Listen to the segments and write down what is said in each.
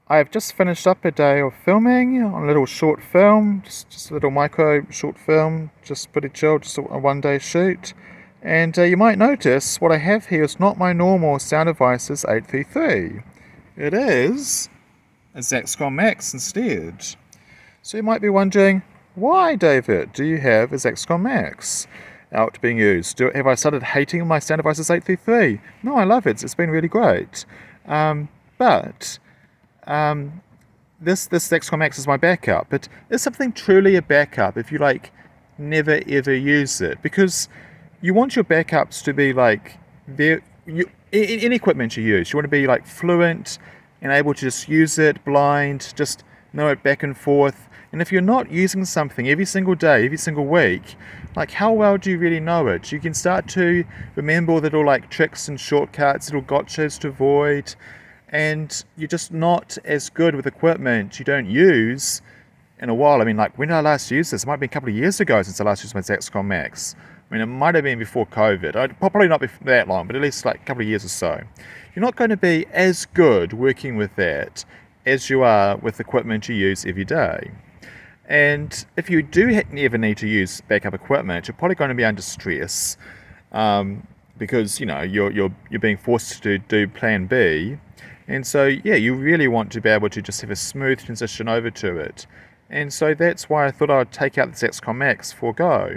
I have just finished up a day of filming on a little short film, just a little micro short film, just pretty chill, just a one-day shoot. And you might notice what I have here is not my normal Sound Devices 833. It is a Zaxcom Maxx instead. So you might be wondering, why, David, do you have a Zaxcom Maxx out being used? Have I started hating my Sound Devices 833? No, I love it. It's been really great. But this Zaxcom Maxx is my backup. But is something truly a backup if you never ever use it? Because you want your backups to be any equipment you use, you want to be fluent and able to just use it blind, just know it back and forth. And if you're not using something every single day, every single week, how well do you really know it? You can start to remember all the little tricks and shortcuts, little gotchas to avoid, and you're just not as good with equipment you don't use in a while. I mean, when did I last use this? It might have been a couple of years ago since I last used my Zaxcom Maxx. I mean, it might have been before COVID. Probably not that long, but at least a couple of years or so. You're not going to be as good working with that as you are with equipment you use every day. And if you do ever need to use backup equipment, you're probably going to be under stress because you're being forced to do Plan B. And so you really want to be able to just have a smooth transition over to it. And so that's why I thought I'd take out the Zaxcom Maxx for go.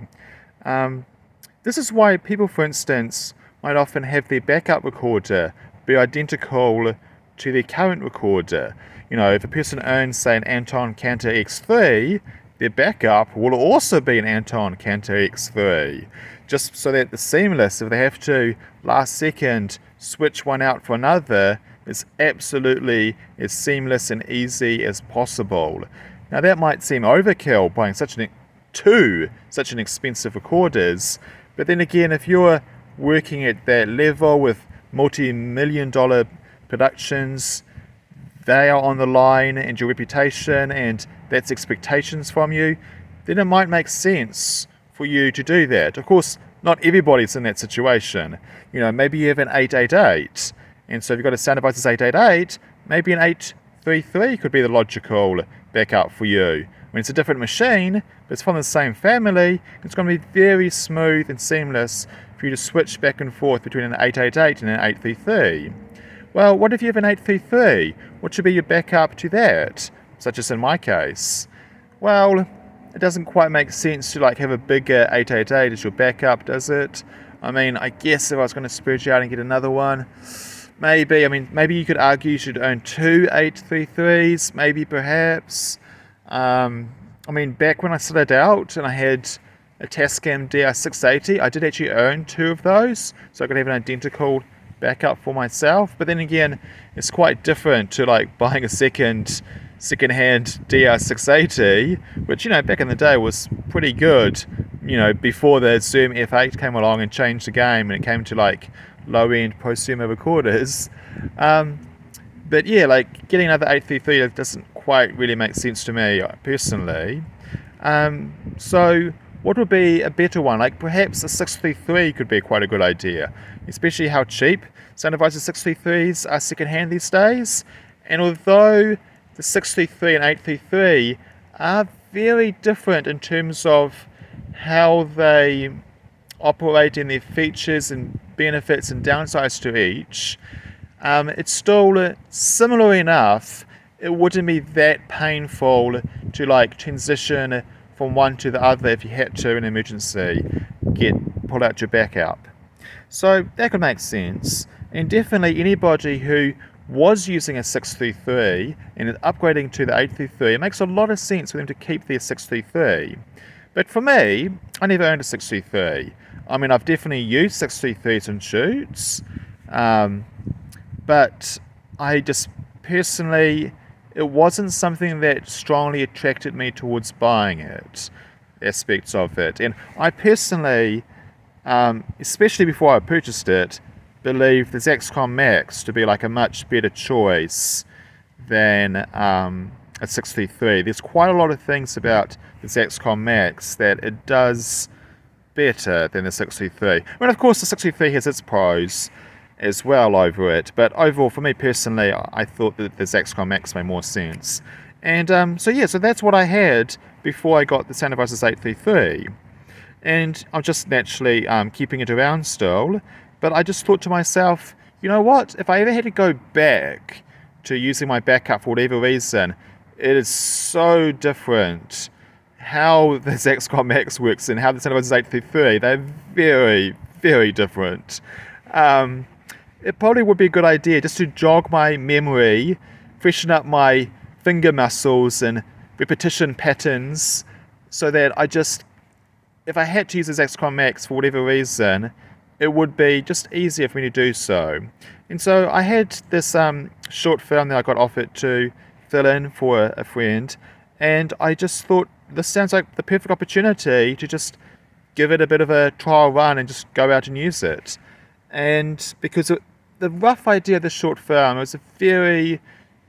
This is why people, for instance, might often have their backup recorder be identical to their current recorder. If a person owns, say, an Anton Cantor EX3, their backup will also be an Anton Cantor EX3. Just so that it's seamless. If they have to last second switch one out for another, it's absolutely as seamless and easy as possible. Now that might seem overkill buying such an expensive recorders, but then again, if you're working at that level with multi-million-dollar productions, they are on the line, and your reputation, and that's expectations from you, then it might make sense for you to do that. Of course, not everybody's in that situation. Maybe you have an 888, and so if you've got a Sound Devices 888, maybe an 833 could be the logical backup for you. When it's a different machine, but it's from the same family, it's going to be very smooth and seamless for you to switch back and forth between an 888 and an 833. Well, what if you have an 833? What should be your backup to that, such as in my case? Well, it doesn't quite make sense to have a bigger 888 as your backup, does it? I mean, I guess if I was going to spread you out and get another one, maybe you could argue you should own two 833s, maybe perhaps. Back when I started out and I had a Tascam DR680, I did actually own two of those, so I could have an identical backup for myself. But then again, it's quite different to buying a second-hand DR680, which back in the day was pretty good. Before the Zoom F8 came along and changed the game, and it came to low-end prosumer recorders. But getting another 833 doesn't quite really make sense to me personally. So what would be a better one? Perhaps a 633 could be quite a good idea, especially how cheap Sound Devices 633s are second-hand these days. And although the 633 and 833 are very different in terms of how they operate in their features and benefits and downsides to each, it's still similar enough. It wouldn't be that painful to transition from one to the other if you had to in an emergency pull out your backup. So that could make sense, and definitely anybody who was using a 633 and is upgrading to the 833, it makes a lot of sense for them to keep their 633. But for me, I never owned a 633. I've definitely used 633s in shoots, but I just personally, it wasn't something that strongly attracted me towards buying it, aspects of it. And I personally, especially before I purchased it, believe the Zaxcom Maxx to be a much better choice than a 633. There's quite a lot of things about the Zaxcom Maxx that it does better than the 633. Of course, the 633 has its pros, as well over it. But overall, for me personally, I thought that the Zaxcom Maxx made more sense. And so that's what I had before I got the Sound Devices 833. And I'm just naturally keeping it around still. But I just thought to myself, you know what? If I ever had to go back to using my backup for whatever reason, it is so different how the Zaxcom Maxx works and how the Sound Devices 833. They're very, very different. It probably would be a good idea just to jog my memory, freshen up my finger muscles and repetition patterns, so that if I had to use the Zaxcom Maxx for whatever reason, it would be just easier for me to do so. And so I had this short film that I got offered to fill in for a friend, and I just thought this sounds like the perfect opportunity to just give it a bit of a trial run and just go out and use it. And because the rough idea of the short film was a very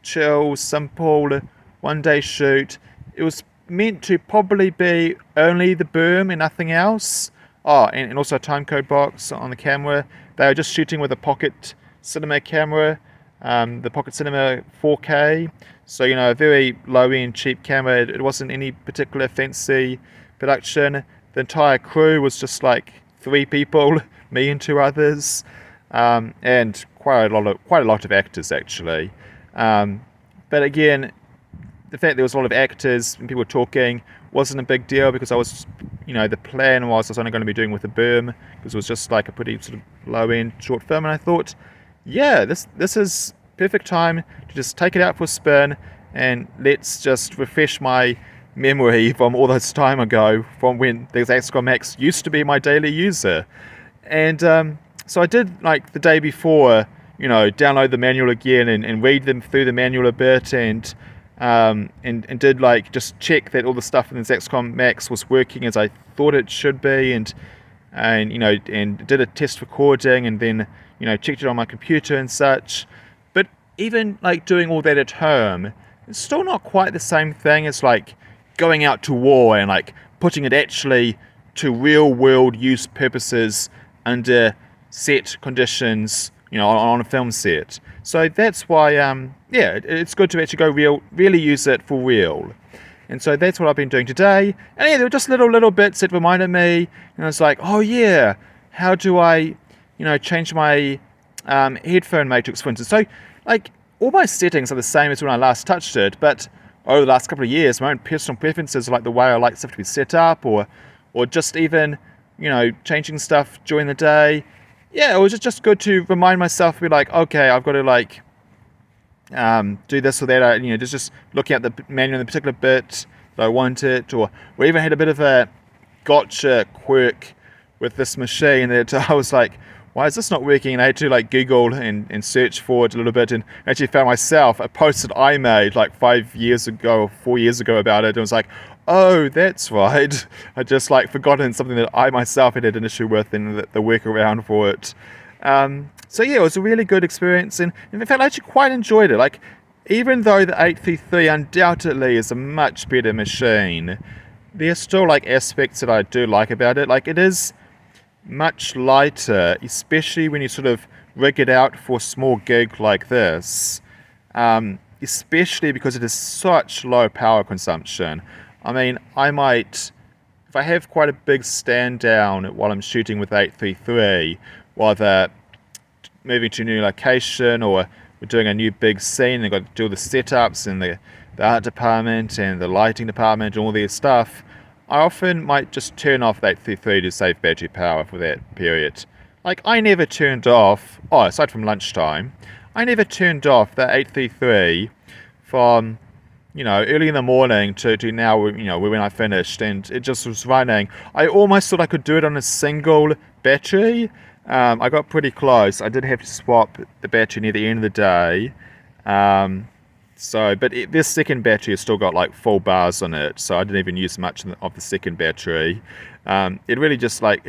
chill, simple, one-day shoot. It was meant to probably be only the boom and nothing else. Oh, and also a timecode box on the camera. They were just shooting with a Pocket Cinema camera, the Pocket Cinema 4K. So, a very low-end, cheap camera. It wasn't any particular fancy production. The entire crew was just like 3 people, me and 2 others, and quite a lot of actors actually. But again, the fact there was a lot of actors and people talking wasn't a big deal, because I was, the plan was I was only going to be doing with a boom, because it was just like a pretty sort of low-end short film, and I thought, yeah, this is perfect time to just take it out for a spin, and let's just refresh my memory from all this time ago, from when the Zaxcom Maxx used to be my daily user. And so I did, like, the day before, download the manual again and read them through the manual a bit, and did like just check that all the stuff in the Zaxcom Maxx was working as I thought it should be, and did a test recording, and then checked it on my computer and such. But even like doing all that at home, it's still not quite the same thing as like going out to war and like putting it actually to real world use purposes under set conditions, on a film set. So that's why, it's good to actually go really use it for real. And so that's what I've been doing today. And yeah, there were just little bits that reminded me, and I was like, oh yeah, how do I, change my headphone matrix, for instance. So, like, all my settings are the same as when I last touched it, but over the last couple of years, my own personal preferences, like the way I like stuff to be set up, or just even, changing stuff during the day. Yeah, it was just good to remind myself, be like, okay, I've got to like do this or that. Just looking at the manual in the particular bit that I wanted, or even had a bit of a gotcha quirk with this machine that I was like, why is this not working? And I had to like Google and search for it a little bit, and actually found myself a post that I made like 5 years ago or 4 years ago about it, and was like, oh, that's right. I just like forgotten something that I myself had an issue with, and the workaround for it. So yeah, it was a really good experience, and in fact I actually quite enjoyed it. Like, even though the 833 undoubtedly is a much better machine, there's still like aspects that I do like about it. Like, it is much lighter, especially when you sort of rig it out for a small gig like this, especially because it is such low power consumption. I mean, I might, if I have quite a big stand down while I'm shooting with 833, whether moving to a new location or we're doing a new big scene, they've got to do all the setups and the art department and the lighting department and all their stuff, I often might just turn off the 833 to save battery power for that period. Like, I never turned off, aside from lunchtime, I never turned off the 833 from, early in the morning to now, when I finished, and it just was running. I almost thought I could do it on a single battery. I got pretty close. I did have to swap the battery near the end of the day. But this second battery has still got like full bars on it, so I didn't even use much of the second battery. It really just like,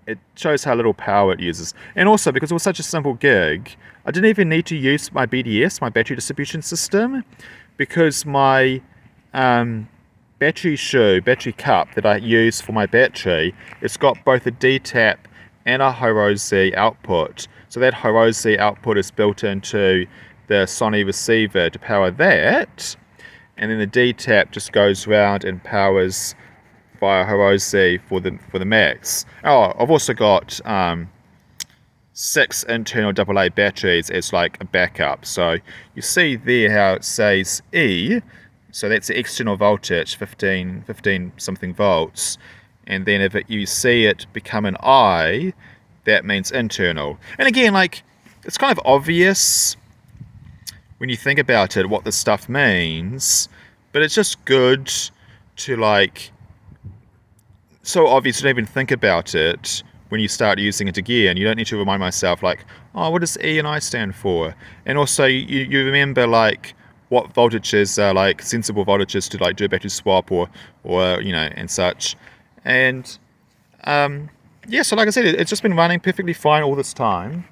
it shows how little power it uses. And also, because it was such a simple gig, I didn't even need to use my BDS, my battery distribution system, because my battery cup that I use for my battery, it's got both a D-tap and a Hirose output. So that Hirose output is built into the Sony receiver to power that, and then the D tap just goes around and powers via Hirose for the Maxx. Oh, I've also got 6 internal AA batteries as like a backup. So you see there how it says E, so that's the external voltage, 15 something volts, and then if you see it become an I, that means internal. And again, like, it's kind of obvious when you think about it what this stuff means, but it's just good to, like, so obvious you don't even think about it when you start using it again. You don't need to remind myself, like, oh, what does E and I stand for? And also you remember, like, what voltages are like sensible voltages to like do a battery swap or you know, and such. And yeah, so like I said, it's just been running perfectly fine all this time.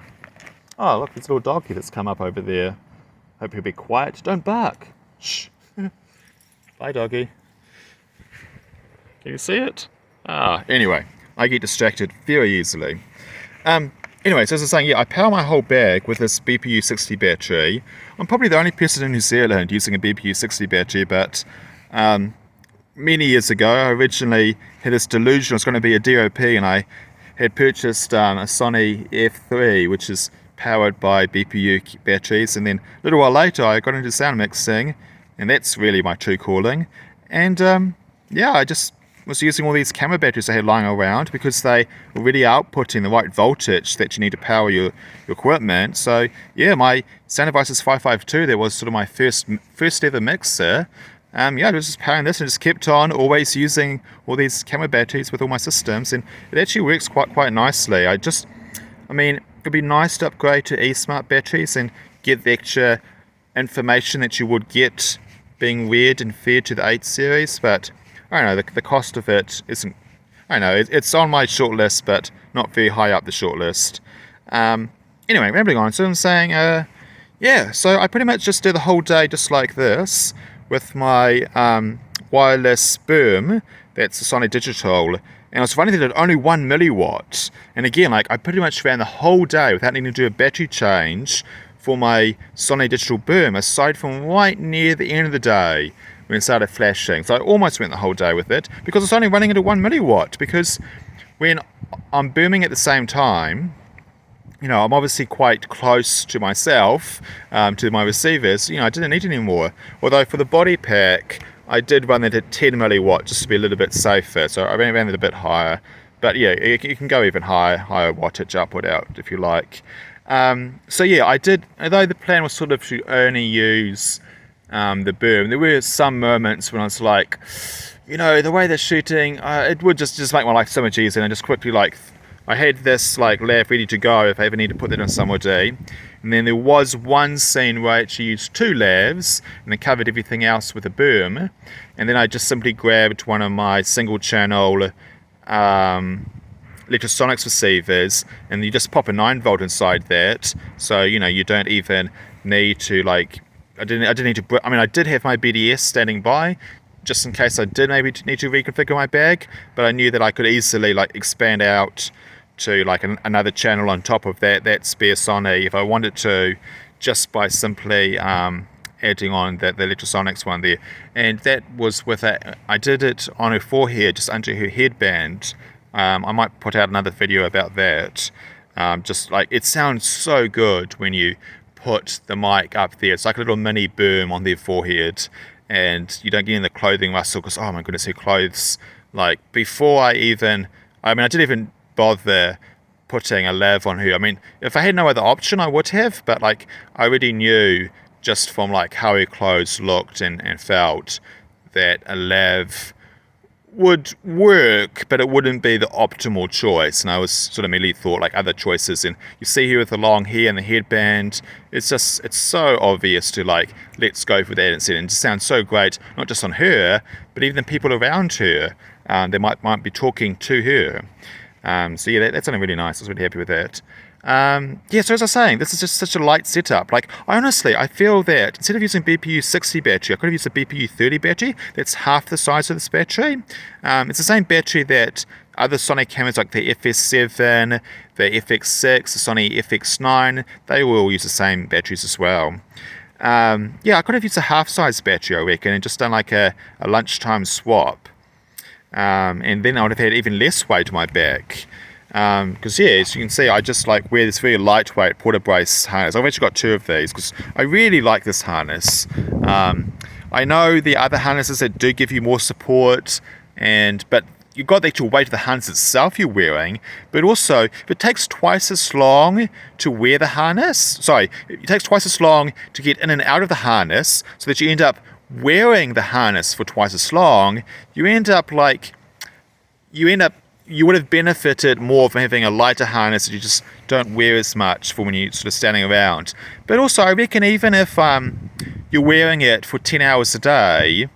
Oh, look, there's a little doggy that's come up over there. Hope he'll be quiet. Don't bark. Shh. Bye, doggy. Can you see it? Anyway, I get distracted very easily. Anyway, so as I was saying, yeah, I power my whole bag with this BPU60 battery. I'm probably the only person in New Zealand using a BPU60 battery, but many years ago, I originally had this delusion it was going to be a DOP, and I had purchased a Sony F3, which is powered by BPU batteries, and then a little while later I got into sound mixing, and that's really my true calling. And yeah, I just was using all these camera batteries I had lying around because they were really outputting the right voltage that you need to power your equipment. So yeah, my Sound Devices 552, that was sort of my first ever mixer. Yeah, I was just powering this and just kept on always using all these camera batteries with all my systems, and it actually works quite nicely. I mean, it'd be nice to upgrade to eSmart batteries and get the extra information that you would get being read and fed to the 8 series, but I don't know, the cost of it isn't, I don't know, it's on my short list, but not very high up the short list. Anyway, rambling on, so I'm saying, yeah, so I pretty much just do the whole day just like this, with my wireless boom, that's the Sony Digital, and I was running it at only 1 milliwatt, and again, like, I pretty much ran the whole day without needing to do a battery change for my Sony Digital boom, aside from right near the end of the day, when it started flashing. So I almost went the whole day with it, because it's only running at a 1 milliwatt, because when I'm booming at the same time, you know, I'm obviously quite close to myself, to my receivers, you know, I didn't need any more. Although for the body pack, I did run it at 10 milliwatt just to be a little bit safer, so I ran it a bit higher. But yeah, you can go even higher wattage up or out if you like. So yeah, I did, although the plan was sort of to only use the boom, there were some moments when I was like, you know, the way they're shooting, it would just make my life so much easier, and just quickly, like, I had this like lav ready to go if I ever need to put that on somebody. And then there was one scene where I actually used 2 lavs and I covered everything else with a boom, and then I just simply grabbed one of my single channel electrosonics receivers, and you just pop a 9 volt inside that, so you know, you don't even need to, like, I didn't need to, I mean, I did have my BDS standing by just in case I did maybe need to reconfigure my bag, but I knew that I could easily, like, expand out to like another channel on top of that spare Sony if I wanted to, just by simply adding on the electrosonics one there. And that was with I did it on her forehead, just under her headband. I might put out another video about that. Just like, it sounds so good when you put the mic up there. It's like a little mini boom on their forehead, and you don't get in the clothing rustle, because oh my goodness, her clothes, like, before I didn't even bother putting a lav on her. I mean, if I had no other option, I would have, but like, I already knew just from like how her clothes looked and felt that a lav would work, but it wouldn't be the optimal choice. And I was sort of immediately thought like other choices, and you see her with the long hair and the headband, it's so obvious to like, let's go for that instead. And it just sounds so great, not just on her, but even the people around her. They might be talking to her. So yeah, that's something really nice. I was really happy with that. Yeah, so as I was saying, this is just such a light setup. Like, I feel that instead of using BPU60 battery, I could have used a BPU30 battery. That's half the size of this battery. It's the same battery that other Sony cameras like the FS7, the FX6, the Sony FX9, they will all use the same batteries as well. Yeah, I could have used a half-size battery, I reckon, and just done like a lunchtime swap. And then I would have had even less weight on my back. Because yeah, as you can see, I just like wear this very lightweight porta brace harness. I've actually got 2 of these because I really like this harness. I know the other harnesses that do give you more support, but you've got the actual weight of the harness itself you're wearing, but also if it takes twice as long to wear the harness, it takes twice as long to get in and out of the harness, so that you end up wearing the harness for twice as long, you would have benefited more from having a lighter harness that you just don't wear as much for when you're sort of standing around. But also, I reckon even if you're wearing it for 10 hours a day,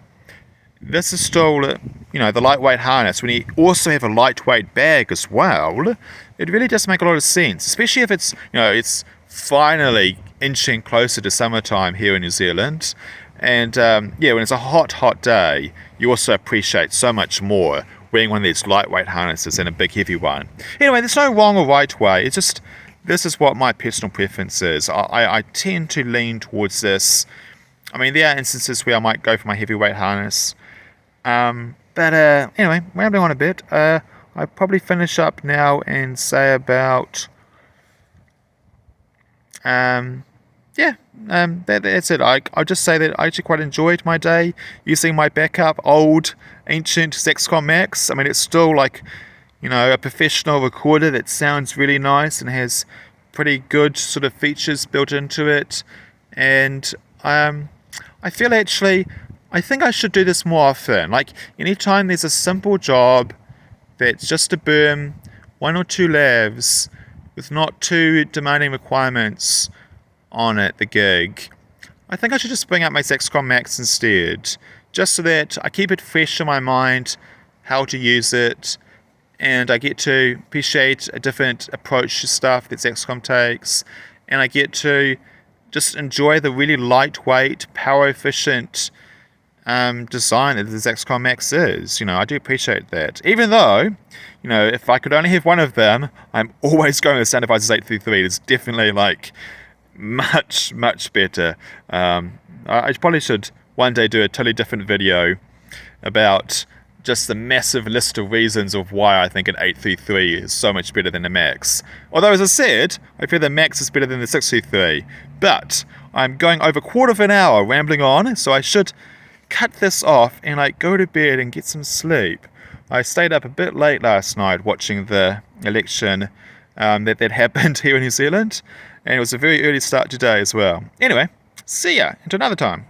this is still, the lightweight harness. When you also have a lightweight bag as well, it really does make a lot of sense, especially if it's, it's finally inching closer to summertime here in New Zealand. And yeah, when it's a hot, hot day, you also appreciate so much more wearing one of these lightweight harnesses than a big heavy one. Anyway, there's no wrong or right way. It's just, this is what my personal preference is. I tend to lean towards this. I mean, there are instances where I might go for my heavyweight harness. But anyway, rambling on a bit, I'll probably finish up now and say about, that's it. I'll just say that I actually quite enjoyed my day using my backup old ancient Zaxcom Maxx. I mean, it's still like, a professional recorder that sounds really nice and has pretty good sort of features built into it. And I feel actually, I think I should do this more often. Like, anytime there's a simple job that's just a boom, 1 or 2 lavs with not too demanding requirements on it, the gig, I think I should just bring up my Zaxcom Maxx instead, just so that I keep it fresh in my mind how to use it, and I get to appreciate a different approach to stuff that Zaxcom takes, and I get to just enjoy the really lightweight, power efficient design that the Zaxcom Maxx is. I do appreciate that, even though if I could only have one of them, I'm always going with Sound Devices 833. It's definitely like much better. I probably should one day do a totally different video about just the massive list of reasons of why I think an 833 is so much better than the Maxx. Although, as I said, I feel the Maxx is better than the 633. But I'm going over a quarter of an hour rambling on, so I should cut this off and go to bed and get some sleep. I stayed up a bit late last night watching the election that happened here in New Zealand, and it was a very early start today as well. Anyway, see ya until another time.